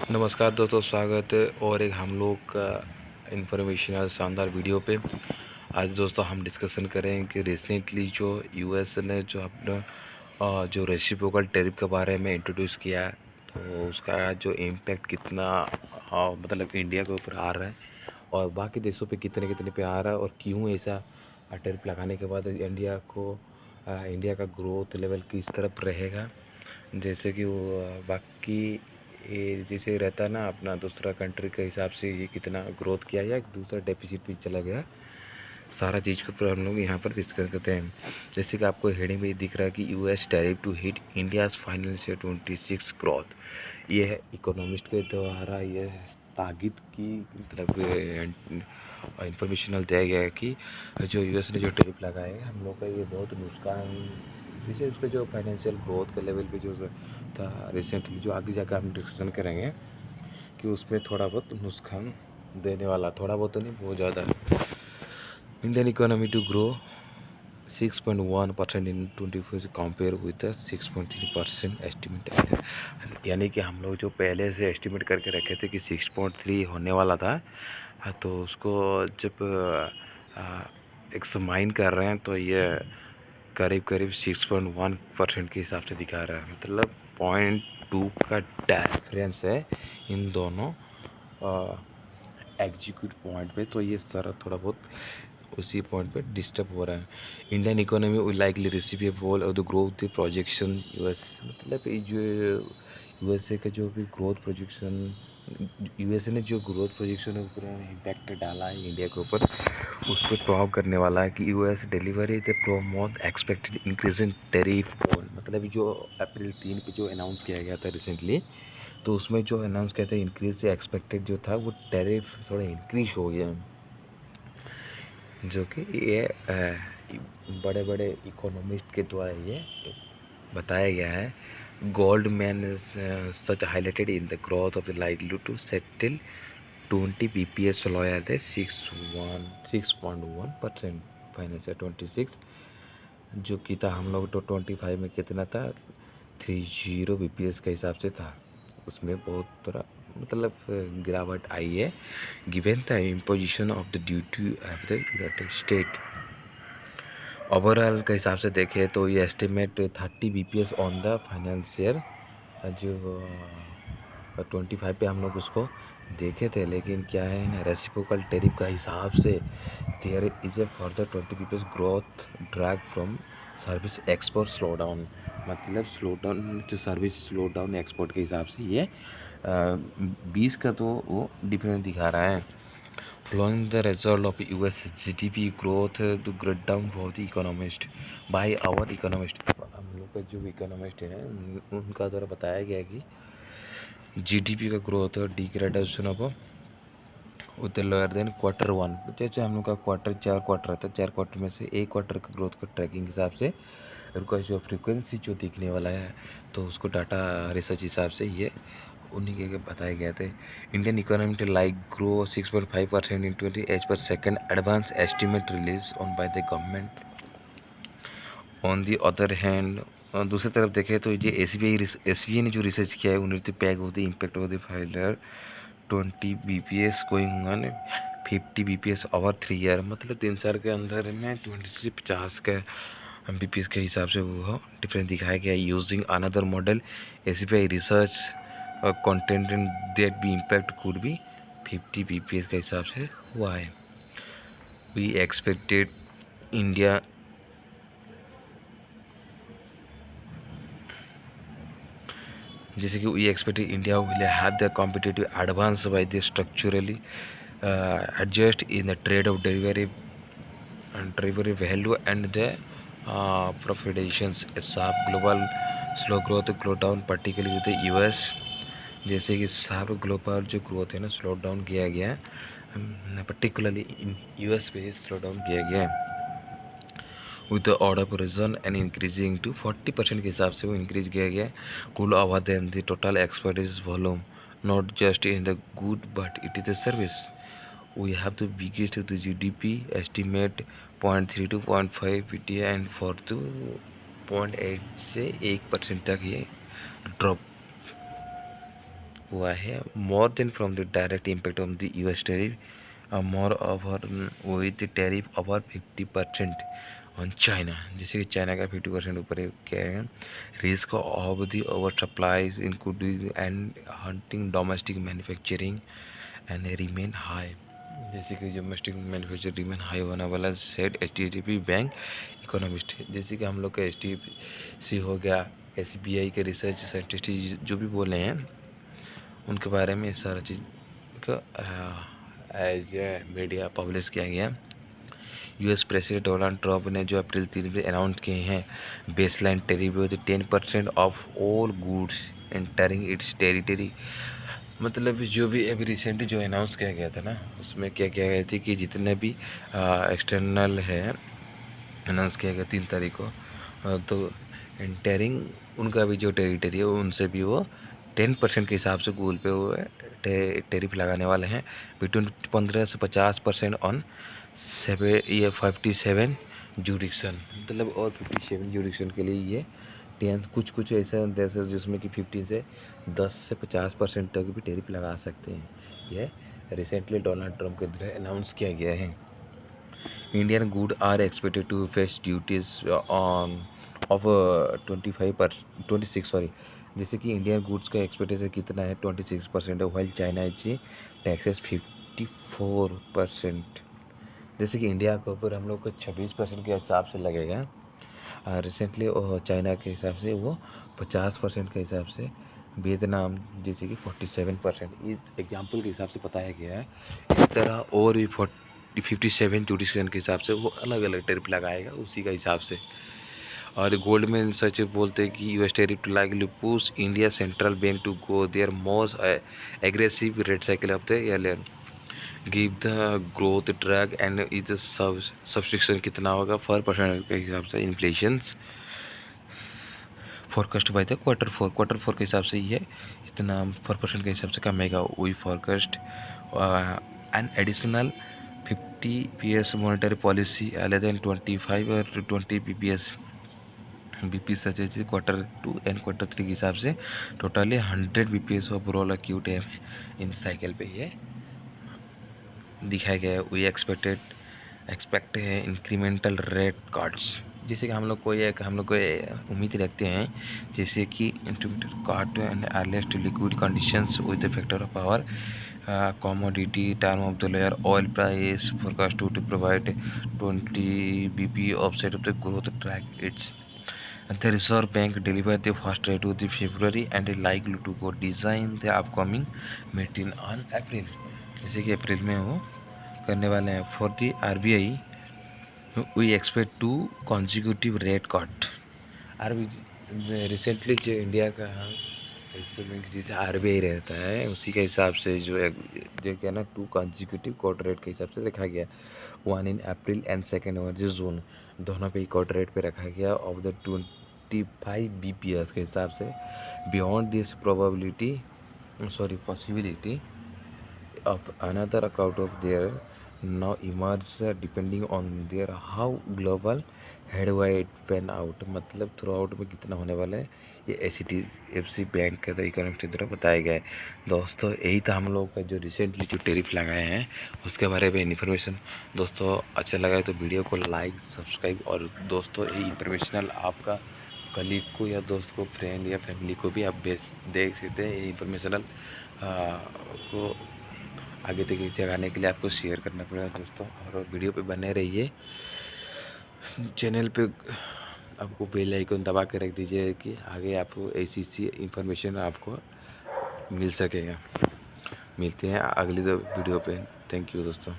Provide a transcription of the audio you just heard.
नमस्कार दोस्तों, स्वागत है और एक हम लोग का इंफॉर्मेशनल शानदार वीडियो पे। आज दोस्तों हम डिस्कशन करेंगे कि रिसेंटली जो यूएस ने जो अपना जो रेसिप्रोकल टैरिफ के बारे में इंट्रोड्यूस किया है, तो उसका जो इम्पैक्ट कितना मतलब इंडिया के ऊपर आ रहा है और बाकी देशों पे कितने कितने पे आ रहा है और क्यों ऐसा टैरिफ लगाने के बाद इंडिया का ग्रोथ लेवल किस तरफ रहेगा। जैसे कि वो बाकी ये जैसे रहता है ना, अपना दूसरा कंट्री के हिसाब से ये कितना ग्रोथ किया या दूसरा डेफिसिट भी चला गया, सारा चीज़ के ऊपर हम लोग यहाँ पर डिस्कस करते हैं। जैसे कि आपको हेडिंग में दिख रहा है कि US tariff to hit India's financial 26 growth. ये है इकोनॉमिस्ट के द्वारा ये ताकीद की मतलब इंफॉर्मेशनल दिया गया है कि जो यूएस ने जो टैरिफ लगाए हैं हम लोग का ये बहुत नुकसान, जैसे उसका जो फाइनेंशियल ग्रोथ के लेवल पे जो था रिसेंटली, जो आगे जाकर हम डिस्कशन करेंगे कि उसमें थोड़ा बहुत नुकसान देने वाला, थोड़ा बहुत तो नहीं बहुत ज़्यादा। Indian economy to grow 6.1% in 24 compare with 6.3% estimate है। यानी कि हम लोग जो पहले से एस्टिमेट करके रखे थे कि 6.3 होने वाला था, तो उसको जब एक्समाइन कर रहे हैं तो ये करीब करीब 6.1% के हिसाब से दिखा रहा है। मतलब 0.2 का डिफरेंस है इन दोनों एग्जीक्यूट पॉइंट पे। तो ये सारा थोड़ा बहुत उसी पॉइंट पे डिस्टर्ब हो रहा है। Indian economy will likely receive A fall of the growth projection US, मतलब ये जो यूएसए का जो भी ग्रोथ प्रोजेक्शन, यूएसए ने जो ग्रोथ प्रोजेक्शन है ऊपर इम्पैक्ट डाला है इंडिया के ऊपर, उस पर प्रभाव करने वाला है कि US delivery the promote expected increase in tariff on, मतलब जो अप्रैल 3 पे जो अनाउंस किया गया था रिसेंटली, तो उसमें जो अनाउंस किया था इंक्रीज से एक्सपेक्टेड जो था वो टैरिफ थोड़ा इंक्रीज हो गया, जो कि ये बड़े बड़े इकोनॉमिस्ट के द्वारा ये बताया गया है। Goldman Sachs highlighted in the growth of the likely to settle 20 BPS lower थे 6.1% फाइनेंशियल 26, जो कि था हम लोग तो 25 में कितना था 30 BPS के हिसाब से था, उसमें बहुत थोड़ा मतलब गिरावट आई है given the imposition of the duty of the United state. Overall के हिसाब से देखें तो ये estimate 30 BPS on the financial जो 25 पे हम लोग उसको देखे थे, लेकिन क्या है ना, रेसिप्रोकल टैरिफ का हिसाब से there is a further 20 BPS growth drag from service export slow down, मतलब स्लो डाउन जो सर्विस स्लो डाउन एक्सपोर्ट के हिसाब से ये 20 का तो वो डिफरेंस दिखा रहा है। Following the result of US GDP growth to grade down for the economist by our economist, हम लोग का जो इकोनॉमिस्ट है उनका द्वारा बताया गया कि जीडीपी का ग्रोथ डिग्रेडेशन ऑफ उतना लोअर देन Q1, जैसे हम लोग का क्वार्टर 4 क्वार्टर रहता है, 4 क्वार्टर में से एक क्वार्टर का ग्रोथ का ट्रैकिंग हिसाब से उनका जो फ्रीक्वेंसी जो दिखने वाला है, तो उसको डाटा रिसर्च हिसाब से ये उन्हीं के बताए गए थे। Indian economy to like grow 6.5% in 20 as per second advance estimate release on by the government. On the other hand, दूसरी तरफ देखें तो ये एस बी आई ने जो रिसर्च किया है उन्होंने pack of the impact of the filer 20 BPS going on 50 BPS over 3 year, मतलब 3 साल के अंदर में 20 से 50 का BPS के हिसाब से वो डिफरेंस दिखाया गया है। Using another model SBI research content that be impact could be 50 BPS के हिसाब से हुआ है। वी एक्सपेक्टेड इंडिया जैसे कि we expected India will have the competitive advance by the structurally adjust in the trade of delivery value and the profitations. A sharp global slow growth slow down particularly with the US, जैसे कि सारे global जो growth है ना slow down किया गया है, particularly in US पे स्लो डाउन किया गया है with the order provision and increasing to 40% के हिसाब से वो इंक्रीज किया गया है। कुल over then the total expertise volume not just in the good but it is the service. We have the biggest of the GDP estimate 0.3 to 0.5 PTI and for the 0.8 से 1% तक ये ड्रॉप हुआ है more than from the direct impact of the US tariff more over with tariff over 50% on China. जैसे कि China का 50% ऊपर क्या है, risk of the over supply including and hunting domestic manufacturing and remain high. जैसे कि domestic manufacture remain high होने वाला सेट HDFC बैंक इकोनॉमिस्ट। जैसे कि हम लोग का HDFC हो गया, SBI के रिसर्च साइंटिस्ट जो भी बोले हैं उनके बारे में इस सारा चीज़ को एज ए मीडिया पब्लिश किया गया। यूएस प्रेसिडेंट डोनाल्ड ट्रंप ने जो अप्रैल 3 में अनाउंस किए हैं baseline tariff 10% of all goods entering it's territory. मतलब जो भी अभी रिसेंटली जो अनाउंस किया गया था ना, उसमें क्या किया गया था कि जितने भी एक्सटर्नल है अनाउंस किया गया 3 तारीख को, तो एंटरिंग उनका भी जो टेरिटरी है उनसे भी वो 10% के हिसाब से गूगल पे वो टेरिफ लगाने वाले हैं बिटवीन 15 से 50% ऑन 57 जुडिक्शन। मतलब और 57 जुडिक्शन के लिए ये 10 कुछ ऐसा देश है जिसमें कि 15 से 10 से 50% तक भी टेरिफ लगा सकते हैं। यह रिसेंटली डोनाल्ड ट्रंप के द्वारा अनाउंस किया गया है। Indian goods are expected to face duties on of 26 sorry. जैसे कि इंडियन गुड्स का एक्सपेक्टेशन कितना है 26% है, वाइल चाइना इज टैक्सेस 54%। जैसे कि इंडिया के ऊपर हम लोग को 26% के हिसाब से लगेगा, रिसेंटली चाइना के हिसाब से वो 50% के हिसाब से, वियतनाम जैसे कि 47%। इस एग्जाम्पल के हिसाब से बताया गया है। इसी तरह और भी 57 जुडिशन के हिसाब से वो अलग अलग टेरिफ लगाएगा उसी का हिसाब से। और गोल्डमैन सच बोलते हैं कि US tariff to likely push India central bank to go their most aggressive rate cycle of the year, give the growth track and is subscription कितना होगा 4% के हिसाब से inflation forecast by the quarter four के हिसाब से ये इतना 4% के हिसाब से कमेगा। We forecast an additional 50 PS monetary policy अलग देन 25 और 20 BP सच है Q2 एंड Q3 के हिसाब से टोटली 100 BPS ओवरऑल एक्यूट है इन साइकिल पे ये दिखाया गया है। वी एक्सपेक्ट है इंक्रीमेंटल रेट कार्ड्स। जैसे कि हम लोग को उम्मीद रखते हैं जैसे कि card and earliest liquid conditions with the factor of power commodity term of the layer oil price forecast to provide 20 BP offset of the growth track its. The Reserve Bank delivered the first rate to the February and is likely to go design the upcoming meeting on April। जैसे कि अप्रैल में वो करने वाले हैं। For the RBI we expect 2 consecutive rate cut। Recently जो India का इसमें जैसे RBI रहता है उसी के हिसाब से जो क्या ना 2 consecutive क्वार्टर रेट के हिसाब से रखा गया, 1 इन अप्रैल एंड 2nd वन जून, दोनों पे क्वार्टर रेट पे रखा गया ऑफ द 25 BPS के हिसाब से। Beyond this possibility of another account of their now emerge depending on their how global headway pan out। मतलब थ्रू आउट में कितना होने वाला है ये HDFC बैंक का इकोनॉमिस्ट द्वारा बताया गया है। दोस्तों यही था हम लोग का जो रिसेंटली जो टेरिफ लगाए हैं उसके बारे में इन्फॉर्मेशन। दोस्तों अच्छा लगा है तो वीडियो को लाइक सब्सक्राइब, और दोस्तों ये इन्फॉर्मेशनल आपका कलीग को या दोस्त को फ्रेंड या फैमिली को भी आप देख सकते हैं। ये इन्फॉर्मेशनल को आगे तक जगाने के लिए आपको शेयर करना पड़ेगा दोस्तों, और वीडियो पे बने रहिए। चैनल पे आपको बेल आइकन दबा के रख दीजिए कि आगे आपको ऐसी इन्फॉर्मेशन आपको मिल सकेगा। मिलते हैं अगली वीडियो पे। थैंक यू दोस्तों।